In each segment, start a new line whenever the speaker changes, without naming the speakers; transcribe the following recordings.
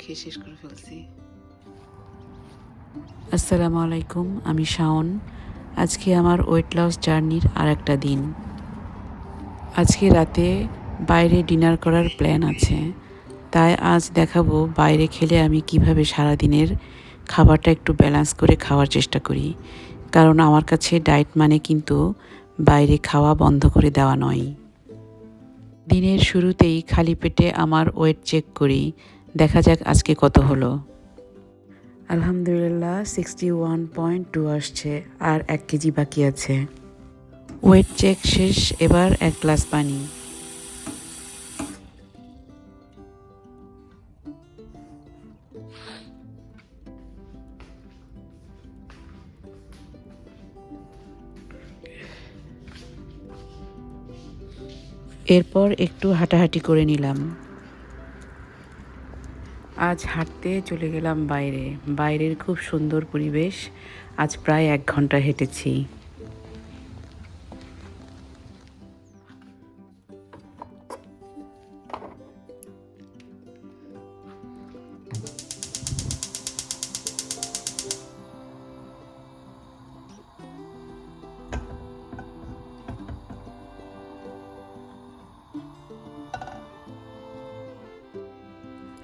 খেয়ে শেষ করে ফেলছি।
আসসালামু আলাইকুম, আমি শাওন। আজকে আমার ওয়েট লস জার্নির আর একটা দিন। আজকে রাতে বাইরে ডিনার করার প্ল্যান আছে, তাই আজ দেখাবো বাইরে খেলে আমি কিভাবে সারাদিনের খাবারটা একটু ব্যালেন্স করে খাওয়ার চেষ্টা করি। কারণ আমার কাছে ডায়েট মানে কিন্তু বাইরে খাওয়া বন্ধ করে দেওয়া নয়। দিনের শুরুতেই খালি পেটে আমার ওয়েট চেক করি, দেখা যাক আজকে কত হলো। আলহামদুলিল্লাহ 61.2 আসছে, আর 1 কেজি বাকি আছে। ওয়েট চেক শেষ, এবার 1 গ্লাস পানি। এরপর একটু হাঁটাহাঁটি করে নিলাম। আজ হাঁটতে চলে গেলাম বাইরে। বাইরের খুব সুন্দর পরিবেশ। আজ প্রায় 1 ঘন্টা হেঁটেছি।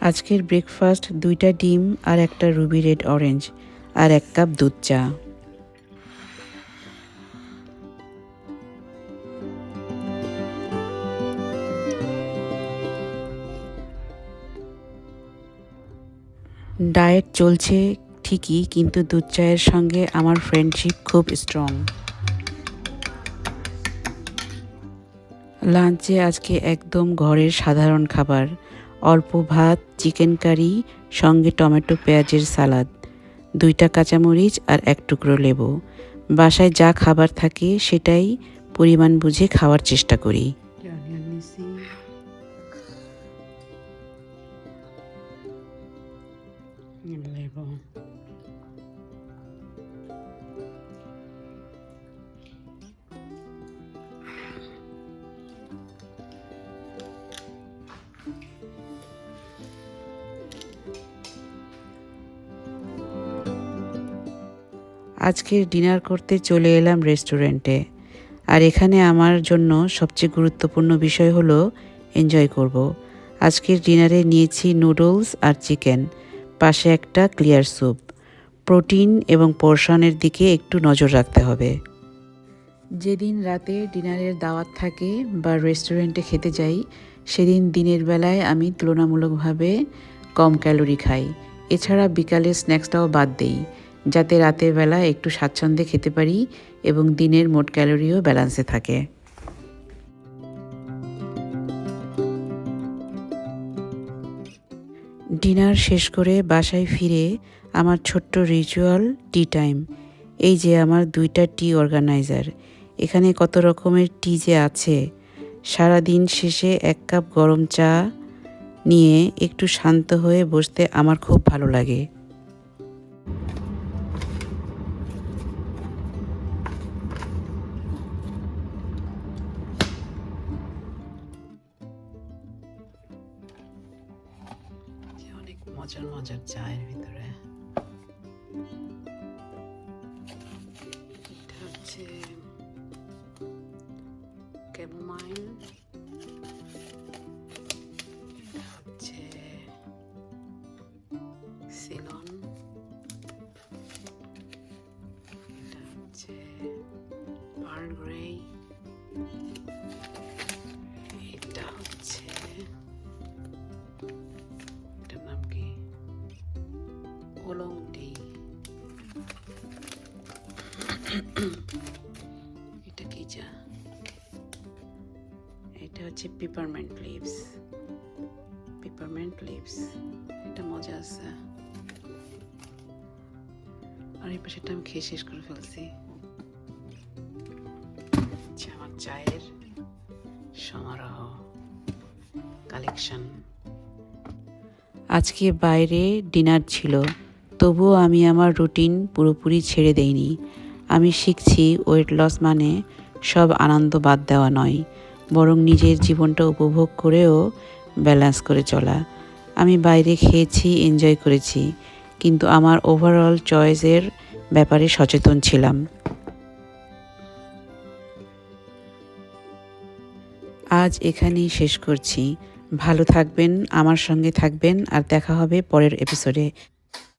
আজকের ব্রেকফাস্ট 2টা ডিম আর একটা রুবি রেড অরেঞ্জ আর 1 কাপ দুধ চা। ডায়েট চলছে ঠিকই, কিন্তু দুধ চায়ের সঙ্গে আমার ফ্রেন্ডশিপ খুব স্ট্রং। লাঞ্চে আজকে একদম ঘরের সাধারণ খাবার, অল্প ভাত, চিকেন কারি, সঙ্গে টমেটো পেঁয়াজের সালাদ, 2টা কাঁচামরিচ আর 1 টুকরো লেবু। বাসায় যা খাবার থাকে সেটাই পরিমাণ বুঝে খাওয়ার চেষ্টা করি। আজকের ডিনার করতে চলে এলাম রেস্টুরেন্টে। আর এখানে আমার জন্য সবচেয়ে গুরুত্বপূর্ণ বিষয় হলো এনজয় করব। আজকের ডিনারে নিয়েছি নুডলস আর চিকেন, পাশে একটা ক্লিয়ার স্যুপ। প্রোটিন এবং পোর্শনের দিকে একটু নজর রাখতে হবে। যেদিন রাতে ডিনারের দাওয়াত থাকে বা রেস্টুরেন্টে খেতে যাই, সেদিন দিনের বেলায় আমি তুলনামূলকভাবে কম ক্যালোরি খাই। এছাড়া বিকালে স্ন্যাক্সটাও বাদ দেই, যাতে রাতের বেলা একটু স্বাচ্ছন্দ্যে খেতে পারি এবং দিনের মোট ক্যালোরিও ব্যালেন্সে থাকে। ডিনার শেষ করে বাসায় ফিরে আমার ছোট্ট রিচুয়াল টি টাইম। এই যে আমার 2টা টি অর্গানাইজার। এখানে কত রকমের টি যে আছে। সারা দিন শেষে 1 কাপ গরম চা নিয়ে একটু শান্ত হয়ে বসতে আমার খুব ভালো লাগে।
অনেক মজার মজার চায়ের ভিতরে এটা হচ্ছে ক্যামোমাইল, এটা হচ্ছে সিলন, এটা হচ্ছে পার্ল গ্রে, এটা হচ্ছে এটার নাম কি, ওলং টি, এটা কি চা, এটা হচ্ছে পিপারমেন্ট লিভস। এটা মজা আছে। আর এই পাশেটা আমি খেয়ে শেষ করে ফেলছি। আমার চায়ের সমারোহ কালেকশন।
আজকে বাইরে ডিনার ছিল, তবুও আমি আমার রুটিন পুরোপুরি ছেড়ে দেইনি। আমি শিখছি ওয়েট লস মানে সব আনন্দ বাদ দেওয়া নয়, বরং নিজের জীবনটা উপভোগ করেও ব্যালেন্স করে চলা। আমি বাইরে খেয়েছি, এনজয় করেছি, কিন্তু আমার ওভারঅল চয়েসের ব্যাপারে সচেতন ছিলাম। আজ এখানেই শেষ করছি। ভালো থাকবেন, আমার সঙ্গে থাকবেন, আর দেখা হবে পরের এপিসোডে।